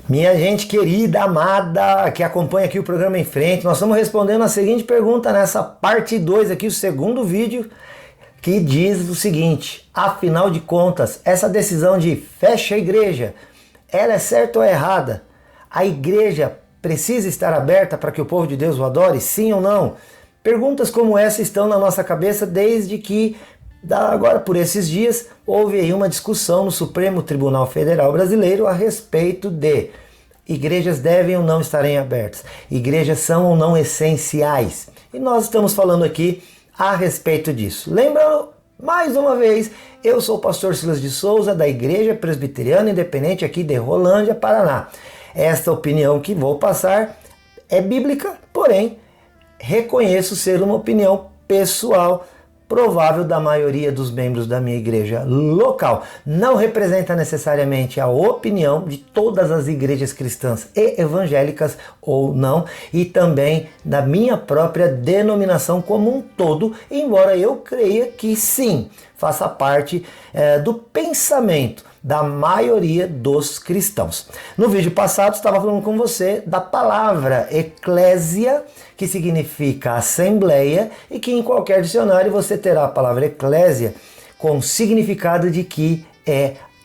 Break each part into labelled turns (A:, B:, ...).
A: Minha gente querida, amada, que acompanha aqui o programa em frente, nós estamos respondendo a seguinte pergunta nessa parte 2 aqui, o segundo vídeo, que diz o seguinte: afinal de contas, essa decisão de fecha a igreja, ela é certa ou é errada? A igreja precisa estar aberta para que o povo de Deus o adore, sim ou não? Perguntas como essa estão na nossa cabeça desde que, agora por esses dias, houve aí uma discussão no Supremo Tribunal Federal Brasileiro a respeito de igrejas devem ou não estarem abertas, igrejas são ou não essenciais. E nós estamos falando aqui a respeito disso. Lembrando, mais uma vez, eu sou o pastor Silas de Souza, da Igreja Presbiteriana Independente aqui de Rolândia, Paraná. Esta opinião que vou passar é bíblica, porém, reconheço ser uma opinião pessoal, provável da maioria dos membros da minha igreja local. Não representa necessariamente a opinião de todas as igrejas cristãs e evangélicas ou não, e também da minha própria denominação como um todo, embora eu creia que sim, faça parte do pensamento da maioria dos cristãos. No vídeo passado estava falando com você da palavra eclésia, que significa assembleia, e que em qualquer dicionário você terá a palavra eclésia com significado de que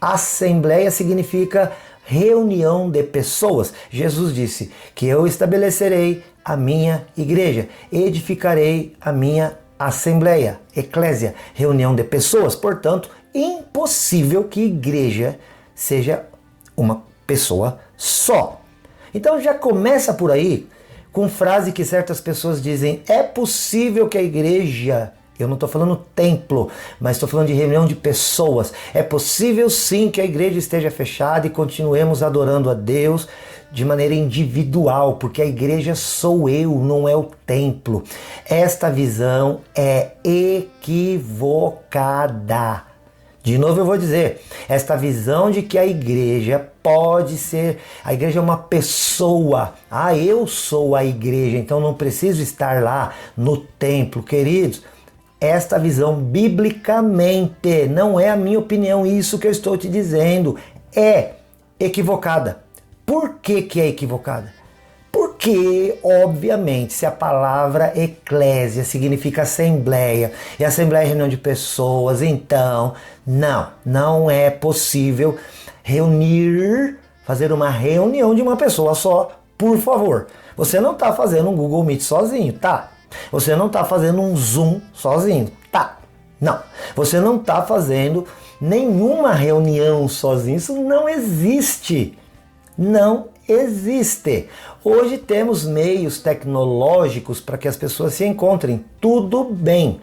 A: assembleia significa reunião de pessoas. Jesus disse que eu estabelecerei a minha igreja, edificarei a minha assembleia, eclésia, reunião de pessoas. Portanto, impossível que igreja seja uma pessoa só. Então já começa por aí com frase que certas pessoas dizem: é possível que a igreja, eu não estou falando templo, mas estou falando de reunião de pessoas, é possível sim que a igreja esteja fechada e continuemos adorando a Deus de maneira individual, porque a igreja sou eu, não é o templo. Esta visão é equivocada. De novo eu vou dizer, esta visão de que a igreja pode ser, a igreja é uma pessoa, eu sou a igreja, então não preciso estar lá no templo, queridos. Esta visão biblicamente, não é a minha opinião, isso que eu estou te dizendo, é equivocada. Por que é equivocada? Porque, obviamente, se a palavra eclésia significa assembleia, e assembleia é reunião de pessoas, então, não é possível fazer uma reunião de uma pessoa só, por favor. Você não está fazendo um Google Meet sozinho, tá? Você não está fazendo um Zoom sozinho, tá? Não. Você não está fazendo nenhuma reunião sozinho, isso não existe. Não existe. Hoje temos meios tecnológicos para que as pessoas se encontrem, tudo bem.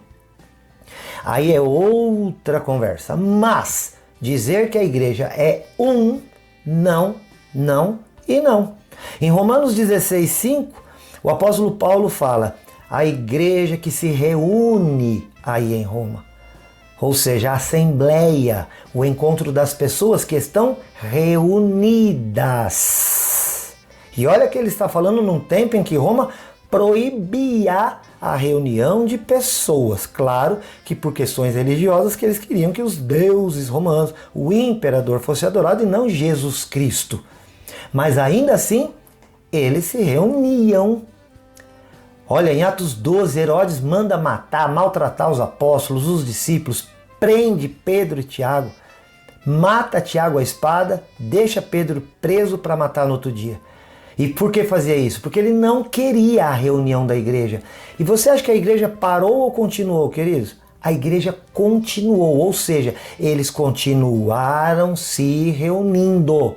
A: Aí é outra conversa, mas dizer que a igreja é não. Em Romanos 16:5, o apóstolo Paulo fala: a igreja que se reúne aí em Roma. Ou seja, a assembleia, o encontro das pessoas que estão reunidas. E olha que ele está falando num tempo em que Roma proibia a reunião de pessoas. Claro que por questões religiosas que eles queriam que os deuses romanos, o imperador fosse adorado e não Jesus Cristo. Mas ainda assim, eles se reuniam. Olha, em Atos 12, Herodes manda matar, maltratar os apóstolos, os discípulos, prende Pedro e Tiago, mata Tiago à espada, deixa Pedro preso para matar no outro dia. E por que fazia isso? Porque ele não queria a reunião da igreja. E você acha que a igreja parou ou continuou, queridos? A igreja continuou, ou seja, eles continuaram se reunindo.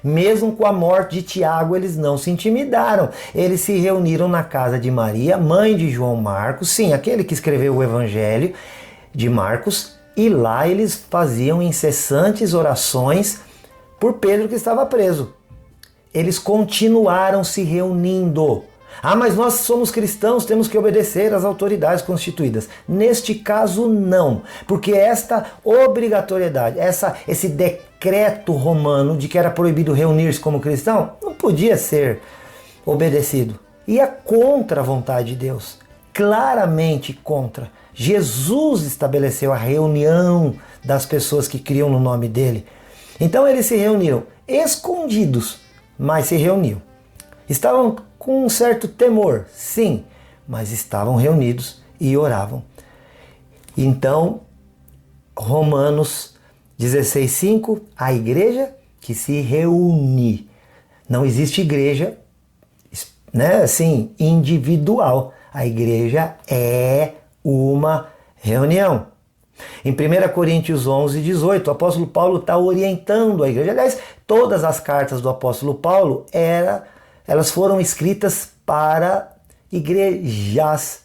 A: Mesmo com a morte de Tiago, eles não se intimidaram. Eles se reuniram na casa de Maria, mãe de João Marcos, sim, aquele que escreveu o Evangelho de Marcos, e lá eles faziam incessantes orações por Pedro que estava preso. Eles continuaram se reunindo. Mas nós somos cristãos, temos que obedecer às autoridades constituídas. Neste caso, não. Porque esta obrigatoriedade, esse decreto romano de que era proibido reunir-se como cristão, não podia ser obedecido. Ia contra a vontade de Deus. Claramente contra. Jesus estabeleceu a reunião das pessoas que criam no nome dele. Então eles se reuniram escondidos, mas se reuniam. Estavam com um certo temor, sim, mas estavam reunidos e oravam. Então, Romanos 16:5, a igreja que se reúne. Não existe igreja, né, assim, individual. A igreja é uma reunião. Em 1 Coríntios 11:18, o apóstolo Paulo está orientando a igreja. Aliás, todas as cartas do apóstolo Paulo elas foram escritas para igrejas,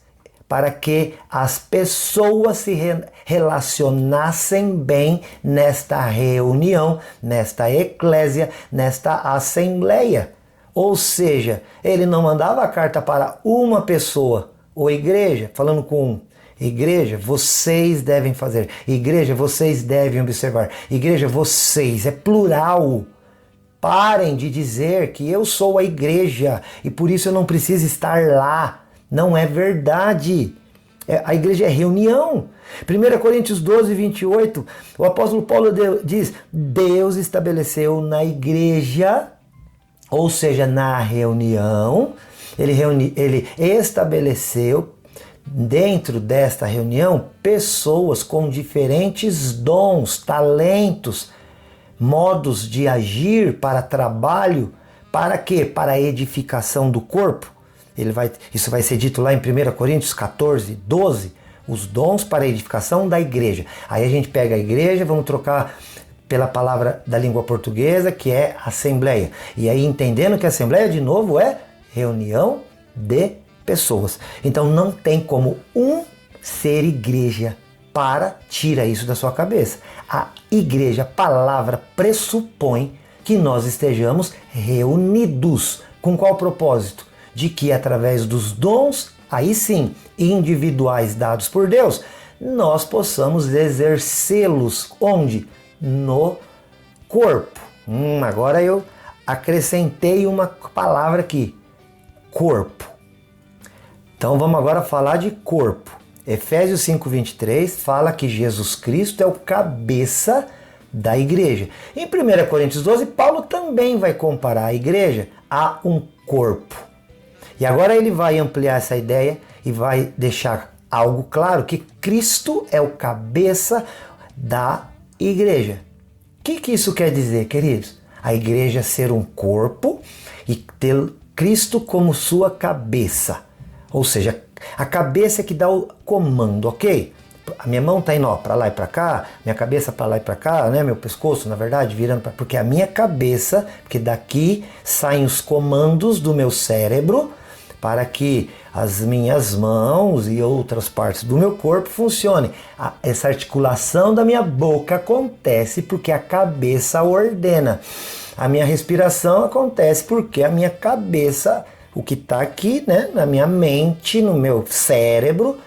A: para que as pessoas se relacionassem bem nesta reunião, nesta eclésia, nesta assembleia. Ou seja, ele não mandava a carta para uma pessoa ou igreja, falando com igreja, vocês devem fazer. Igreja, vocês devem observar. Igreja, vocês, é plural. Parem de dizer que eu sou a igreja e por isso eu não preciso estar lá. Não é verdade. A igreja é reunião. 1 Coríntios 12:28, o apóstolo Paulo diz: Deus estabeleceu na igreja, ou seja, na reunião, ele estabeleceu dentro desta reunião pessoas com diferentes dons, talentos, modos de agir para trabalho, para quê? Para a edificação do corpo. Isso vai ser dito lá em 1 Coríntios 14:12, os dons para a edificação da igreja. Aí a gente pega a igreja, vamos trocar pela palavra da língua portuguesa, que é assembleia. E aí entendendo que a assembleia, de novo, é reunião de pessoas. Então não tem como ser igreja. Tira isso da sua cabeça. A igreja, a palavra pressupõe que nós estejamos reunidos. Com qual propósito? De que através dos dons, aí sim, individuais dados por Deus, nós possamos exercê-los onde? No corpo. Agora eu acrescentei uma palavra aqui, corpo. Então vamos agora falar de corpo. Efésios 5:23 fala que Jesus Cristo é o cabeça da igreja. Em 1 Coríntios 12, Paulo também vai comparar a igreja a um corpo. E agora ele vai ampliar essa ideia e vai deixar algo claro, que Cristo é o cabeça da igreja. O que isso quer dizer, queridos? A igreja ser um corpo e ter Cristo como sua cabeça. Ou seja, a cabeça é que dá o comando, ok? A minha mão está indo para lá e para cá, minha cabeça para lá e para cá, né? Meu pescoço, na verdade, virando para... Porque a minha cabeça, porque daqui saem os comandos do meu cérebro para que as minhas mãos e outras partes do meu corpo funcionem. Essa articulação da minha boca acontece porque a cabeça ordena. A minha respiração acontece porque a minha cabeça, o que está aqui, né, na minha mente, no meu cérebro,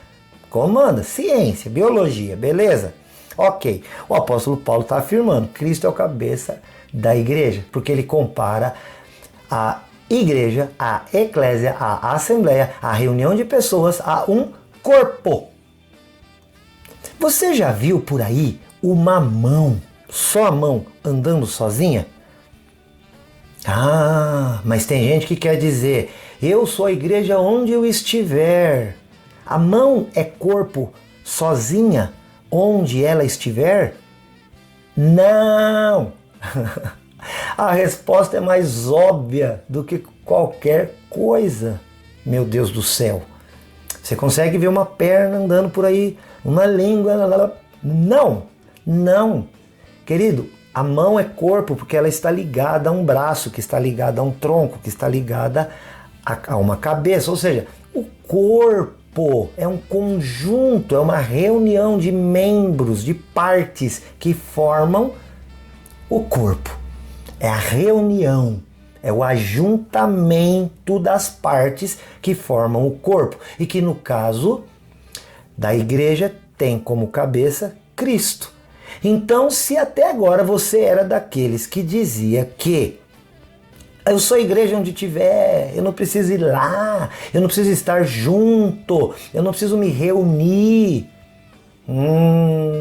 A: comanda. Ciência, biologia, beleza? Ok. O apóstolo Paulo está afirmando, Cristo é o cabeça da igreja, porque ele compara a igreja, a eclésia, a assembleia, a reunião de pessoas a um corpo. Você já viu por aí uma mão, só a mão, andando sozinha? Mas tem gente que quer dizer, eu sou a igreja onde eu estiver. A mão é corpo sozinha, onde ela estiver? Não! A resposta é mais óbvia do que qualquer coisa. Meu Deus do céu. Você consegue ver uma perna andando por aí, uma língua... Não. Querido, a mão é corpo porque ela está ligada a um braço, que está ligada a um tronco, que está ligada a uma cabeça. Ou seja, o corpo é um conjunto, é uma reunião de membros, de partes que formam o corpo. É a reunião, é o ajuntamento das partes que formam o corpo. E que no caso da igreja tem como cabeça Cristo. Então, se até agora você era daqueles que dizia que eu sou a igreja onde estiver, eu não preciso ir lá, eu não preciso estar junto, eu não preciso me reunir.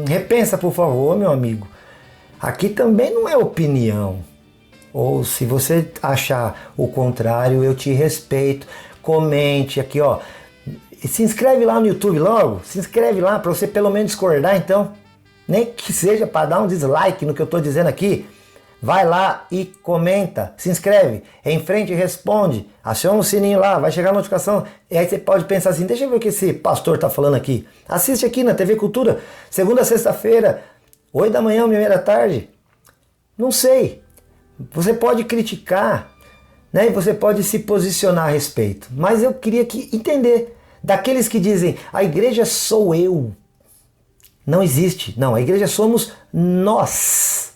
A: Repensa, por favor, meu amigo. Aqui também não é opinião. Ou se você achar o contrário, eu te respeito. Comente aqui, ó. Se inscreve lá no YouTube logo. Se inscreve lá para você pelo menos discordar, então. Nem que seja para dar um dislike no que eu estou dizendo aqui. Vai lá e comenta, se inscreve, em frente responde, aciona o sininho lá, vai chegar a notificação. E aí você pode pensar assim, deixa eu ver o que esse pastor está falando aqui. Assiste aqui na TV Cultura, segunda a sexta-feira, 8 da manhã, 1h da tarde. Não sei. Você pode criticar, né? E você pode se posicionar a respeito. Mas eu queria entender daqueles que dizem, a igreja sou eu. Não existe. Não, a igreja somos nós.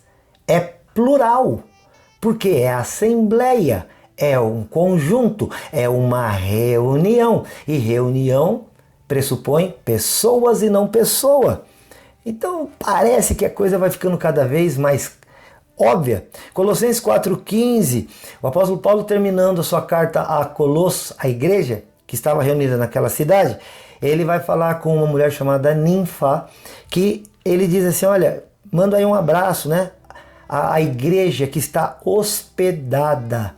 A: É plural, porque é assembleia, é um conjunto, é uma reunião, e reunião pressupõe pessoas e não pessoa. Então parece que a coisa vai ficando cada vez mais óbvia. Colossenses 4,15, o apóstolo Paulo terminando a sua carta a Colossos, a igreja que estava reunida naquela cidade, ele vai falar com uma mulher chamada Ninfa, que ele diz assim, olha, manda aí um abraço, né? A igreja que está hospedada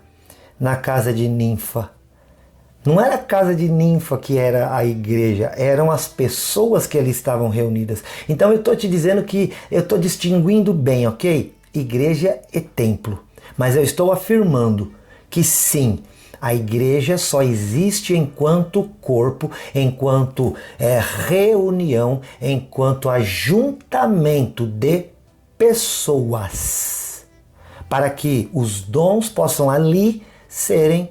A: na casa de Ninfa. Não era a casa de Ninfa que era a igreja, eram as pessoas que ali estavam reunidas. Então eu estou te dizendo que eu estou distinguindo bem, ok? Igreja e templo. Mas eu estou afirmando que sim, a igreja só existe enquanto corpo, enquanto reunião, enquanto ajuntamento de pessoas, para que os dons possam ali serem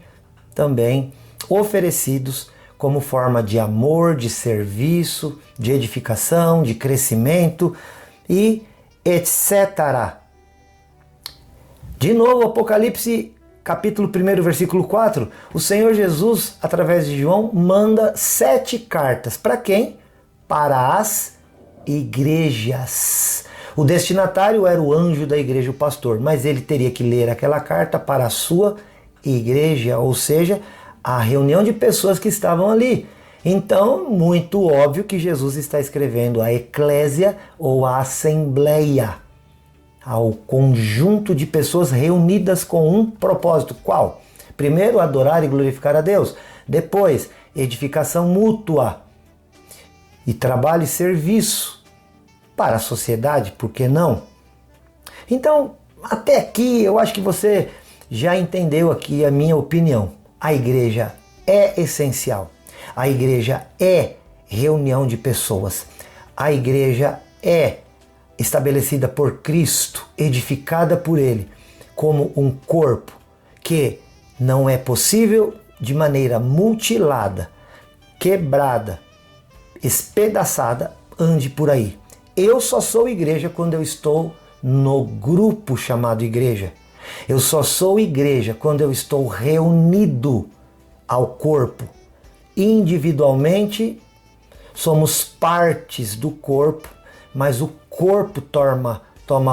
A: também oferecidos como forma de amor, de serviço, de edificação, de crescimento e etc. De novo, Apocalipse capítulo 1, versículo 4, o Senhor Jesus, através de João, manda 7 cartas. Para quem? Para as igrejas. O destinatário era o anjo da igreja, o pastor, mas ele teria que ler aquela carta para a sua igreja, ou seja, a reunião de pessoas que estavam ali. Então, muito óbvio que Jesus está escrevendo a eclésia ou a assembleia, ao conjunto de pessoas reunidas com um propósito. Qual? Primeiro, adorar e glorificar a Deus. Depois, edificação mútua e trabalho e serviço para a sociedade, por que não? Então, até aqui eu acho que você já entendeu aqui a minha opinião. A igreja é essencial. A igreja é reunião de pessoas. A igreja é estabelecida por Cristo, edificada por Ele, como um corpo que não é possível de maneira mutilada, quebrada, espedaçada, ande por aí. Eu só sou igreja quando eu estou no grupo chamado igreja. Eu só sou igreja quando eu estou reunido ao corpo. Individualmente, somos partes do corpo, mas o corpo toma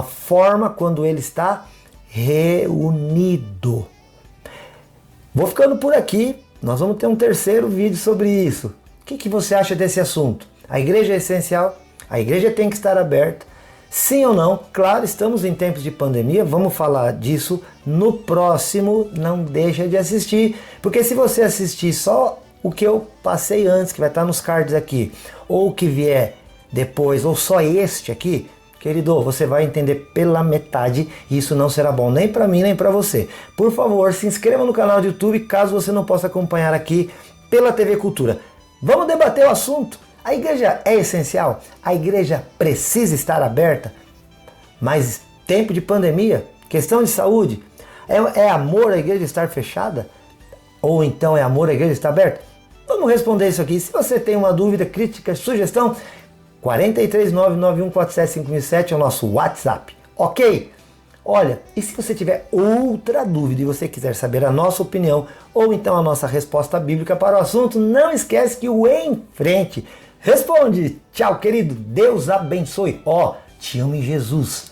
A: forma quando ele está reunido. Vou ficando por aqui. Nós vamos ter um terceiro vídeo sobre isso. O que você acha desse assunto? A igreja é essencial? A igreja tem que estar aberta? Sim ou não? Claro, estamos em tempos de pandemia, vamos falar disso no próximo. Não deixa de assistir, porque se você assistir só o que eu passei antes, que vai estar nos cards aqui, ou o que vier depois, ou só este aqui, querido, você vai entender pela metade e isso não será bom nem para mim nem para você. Por favor, se inscreva no canal do YouTube caso você não possa acompanhar aqui pela TV Cultura. Vamos debater o assunto. A igreja é essencial? A igreja precisa estar aberta? Mas tempo de pandemia, questão de saúde, é amor a igreja estar fechada? Ou então é amor a igreja estar aberta? Vamos responder isso aqui. Se você tem uma dúvida, crítica, sugestão, 43991475007 é o nosso WhatsApp, ok? Olha, e se você tiver outra dúvida e você quiser saber a nossa opinião ou então a nossa resposta bíblica para o assunto, não esquece que o Em Frente responde. Tchau, querido. Deus abençoe. Ó, te amo em Jesus.